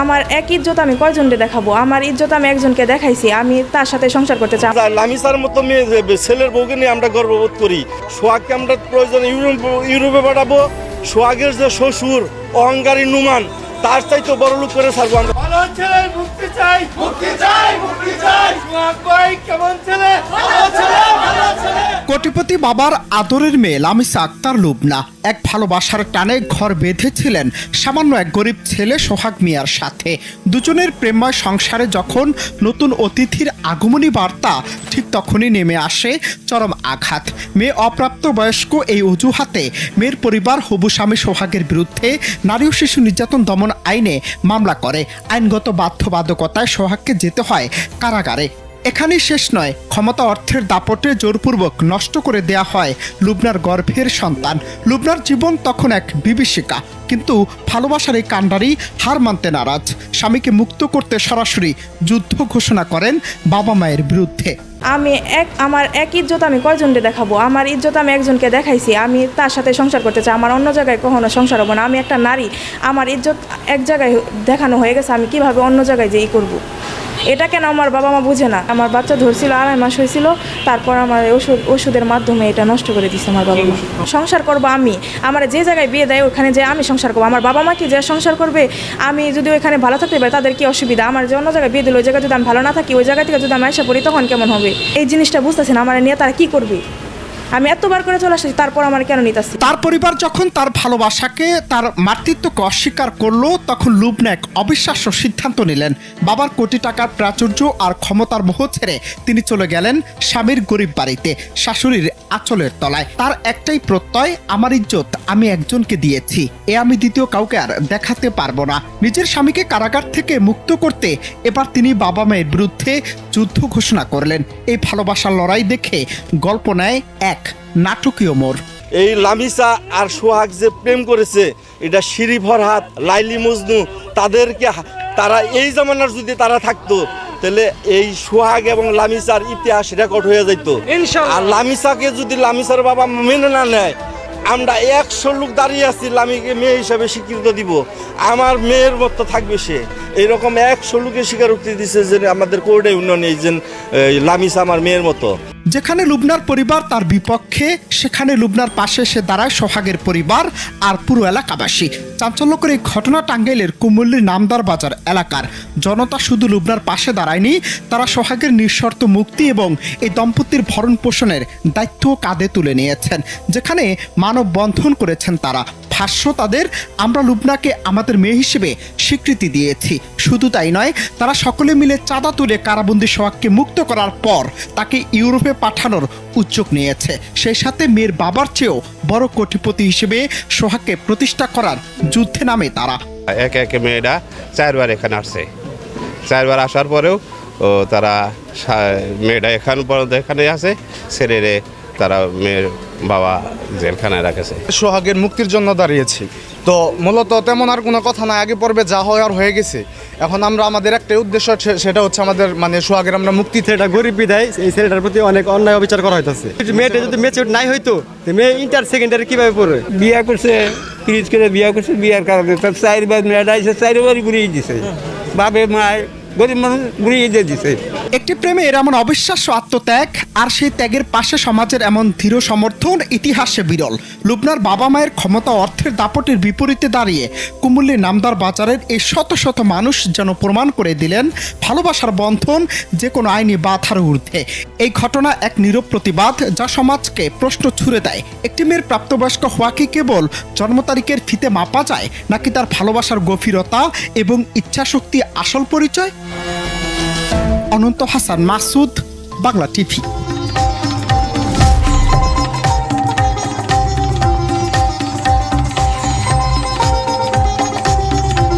আমার এক ইজ্জত আমি কয়জনকে দেখাবো? আমার ইজ্জত আমি একজনকে দেখাইছি, আমি তার সাথে সংসার করতে চাই। লামিসার মতো মেয়ে ছেলের বউকে নিয়ে আমরা গর্ববোধ করি। সোহাগকে আমরা প্রয়োজনে ইউরোপে পাঠাবো। সোহাগের যে শ্বশুর অহংকারী নুমান, তার চাইতে বড় লোক করে ছাড়বো আমরা। মুক্তি চাই, মুক্তি চাই, মুক্তি চাই। সোহাগ ভাই কেমন ছেলে? কোটিপতি বাবার আদরের মেয়ে লামিসা আক্তার লুবনা এক ভালোবাসার টানে ঘর বেঁধেছিলেন সামান্য এক গরিব ছেলে সোহাগ মিয়ার সাথে। দুজনের প্রেমময় সংসারে যখন নতুন অতিথির আগমনী বার্তা, ঠিক তখনই নেমে আসে চরম আঘাত। মেয়ে অপ্রাপ্ত বয়স্ক এই অজুহাতে মেয়ের পরিবার হবু স্বামী সোহাগের বিরুদ্ধে নারী ও শিশু নির্যাতন দমন আইনে মামলা করে। আইনগত বাধ্যবাধকতায় সোহাগকে যেতে হয় কারাগারে। এখানেই শেষ নয়, ক্ষমতা অর্থের দাপটে জোরপূর্বক নষ্ট করে দেয়া হয় লুবনার গর্ভের সন্তান। লুবনার জীবন তখন এক বিভীষিকা, কিন্তু ভালোবাসার এই কাণ্ডারি হার মানতে নারাজ। স্বামীকে মুক্ত করতে সরাসরি যুদ্ধ ঘোষণা করেন বাবা মায়ের বিরুদ্ধে। আমার এক ইজ্জত আমি কয়জনকে দেখাবো? আমার ইজ্জত আমি একজনকে দেখাইছি, আমি তার সাথে সংসার করতে চাই। আমার অন্য জায়গায় কখনো সংসার হবো না। আমি একটা নারী, আমার ইজ্জত এক জায়গায় দেখানো হয়ে গেছে, আমি কিভাবে অন্য জায়গায় যেই করব? এটা কেন আমার বাবা মা বুঝে না? আমার বাচ্চা ধরছিল, 2.5 মাস হয়েছিল, তারপর আমার ওষুধের মাধ্যমে এটা নষ্ট করে দিচ্ছে আমার বাবা মা। সংসার করবো আমি, আমার যে জায়গায় বিয়ে দেয় ওখানে যে আমি সংসার করবো। আমার বাবা মা কি যে সংসার করবে? আমি যদি ওইখানে ভালো থাকতে পারি তাদের কি অসুবিধা? আমার যে অন্য জায়গায় বিয়ে দিল, ওই জায়গায় যদি আমি ভালো না থাকি, ওই জায়গা থেকে যদি আমি আশা পড়ি, তখন কেমন হবে? এই জিনিসটা বুঝতেছি না, আমার নিয়ে তারা কি করবে? আমি এতবার করে চলে আসছি, তারপর আমার কেন নিতেছি? তার পরিবার যখন তার ভালোবাসাকে, তার মাতৃত্বকে অস্বীকার করলো, তখন লুবনা এক অবিশ্বাস্য সিদ্ধান্ত নিলেন। বাবার কোটি টাকার প্রাচুর্য আর ক্ষমতার মোহ ছেড়ে তিনি চলে গেলেন স্বামীর গরিব বাড়িতে, শাশুড়ির আঁচলের তলায়। তার একটাই প্রত্যয়, আমার ইজ্জত আমি একজনকে দিয়েছি, এ আমি দ্বিতীয় কাউকে আর দেখাতে পারবো না। নিজের স্বামীকে কারাগার থেকে মুক্ত করতে এবার তিনি বাবা মায়ের বিরুদ্ধে যুদ্ধ ঘোষণা করলেন। এই ভালোবাসার লড়াই দেখে গল্প নেয় এক নাটকীয় মোড়। এই লামিসা আর সোহাগ যে প্রেম করেছে, এটা শিরি ফরহাদ, লাইলি মজনু, তাদেরকে তারা এই জামানার যদি তারা থাকতো, তাহলে এই সোহাগ এবং লামিসার ইতিহাস রেকর্ড হয়ে যেত। আর লামিসাকে যদি লামিসার বাবা মেনে না নেয়, আমরা 100 লোক দাঁড়িয়ে আছি লামিকে মেয়ে হিসাবে স্বীকৃতি দিব। আমার মেয়ের মতো থাকবে সে। এইরকম 100 লোকের স্বীকারোক্তি দিচ্ছে যে আমাদের কোর্টে উন্নয়ন, এই যে লামিসা আমার মেয়ের মতো। যেখানে লুবনার পরিবার তার বিপক্ষে, সেখানে লুবনার পাশে সে দাঁড়ায় সোহাগের পরিবার আর পুরো এলাকাবাসী। চাঞ্চল্যকর এই ঘটনা টাঙ্গাইলের কুমুল্লির নামদার বাজার এলাকার। জনতা শুধু লুবনার পাশে দাঁড়ায়নি, তারা সোহাগের নিঃশর্ত মুক্তি এবং এই দম্পতির ভরণ পোষণের দায়িত্ব কাঁধে তুলে নিয়েছেন। যেখানে মানববন্ধন করেছেন তারা। ভাষ্য তাদের, আমরা লুবনাকে আমাদের মেয়ে হিসেবে স্বীকৃতি দিয়েছি। শুধু তাই নয়, তারা সকলে মিলে চাঁদা তুলে কারাবন্দী সোহাগকে মুক্ত করার পর তাকে ইউরোপে পাঠানোর উদ্যোগ নিয়েছে। সেই সাথে মেয়ের বাবার চেয়েও বড় কোটিপতি হিসেবে সোহাগকে প্রতিষ্ঠা করার যুদ্ধে নামে তারা। একে একে মেয়েরা 4 বার এখানে আসছে। 4 বার আসার পরেও তারা মেয়েটা এখানে আছে, ছেলেরে তারা মেয়ের বাবা জেলখানায় রাখেছে। সোহাগের মুক্তির জন্য দাঁড়িয়েছি। তো মূলত তেমন আর কোনো কথা নাই, আগে পর্বে যা হয় আর হয়ে গেছে। এখন আমরা আমাদের একটা উদ্দেশ্য, সেটা হচ্ছে আমাদের সোহাগের আমরা মুক্তি। ছেলেটা গরিব বিধায় এই ছেলেটার প্রতি অনেক অন্যায় অবিচার করা হইতেছে। মেয়েটা যদি ম্যাচিউর নাই হইতো, মেয়ে ইন্টার সেকেন্ডারি কিভাবে পড়বে? বিয়া করছে, ফ্রিজ করে বিয়া করছে, বিয়ার কারণে তার 4 বার মেয়েটা এসে 4 বারই ঘুরিয়ে দিছে। বাবে মায় গরিব মানুষ ঘুরিয়ে দিয়ে দিছে। একটি প্রেমে এর এমন অবিশ্বাস্য আত্মত্যাগ, আর সেই ত্যাগের পাশে সমাজের এমন দৃঢ় সমর্থন ইতিহাসে বিরল। লুবনার বাবা মায়ের ক্ষমতা অর্থের দাপটের বিপরীতে দাঁড়িয়ে কুমুল্লির নামদার বাজারের এই শত শত মানুষ যেন প্রমাণ করে দিলেন ভালোবাসার বন্ধন যে কোনো আইনি বাধার ঊর্ধ্বে। এই ঘটনা এক নীরব প্রতিবাদ, যা সমাজকে প্রশ্ন ছুড়ে দেয়, একটি মেয়ের প্রাপ্তবয়স্ক হওয়া কি কেবল জন্ম তারিখের ফিতে মাপা যায়, নাকি তার ভালোবাসার গভীরতা এবং ইচ্ছাশক্তি আসল পরিচয়? অনন্ত হাসান মাসুদ, বাংলা টিভি।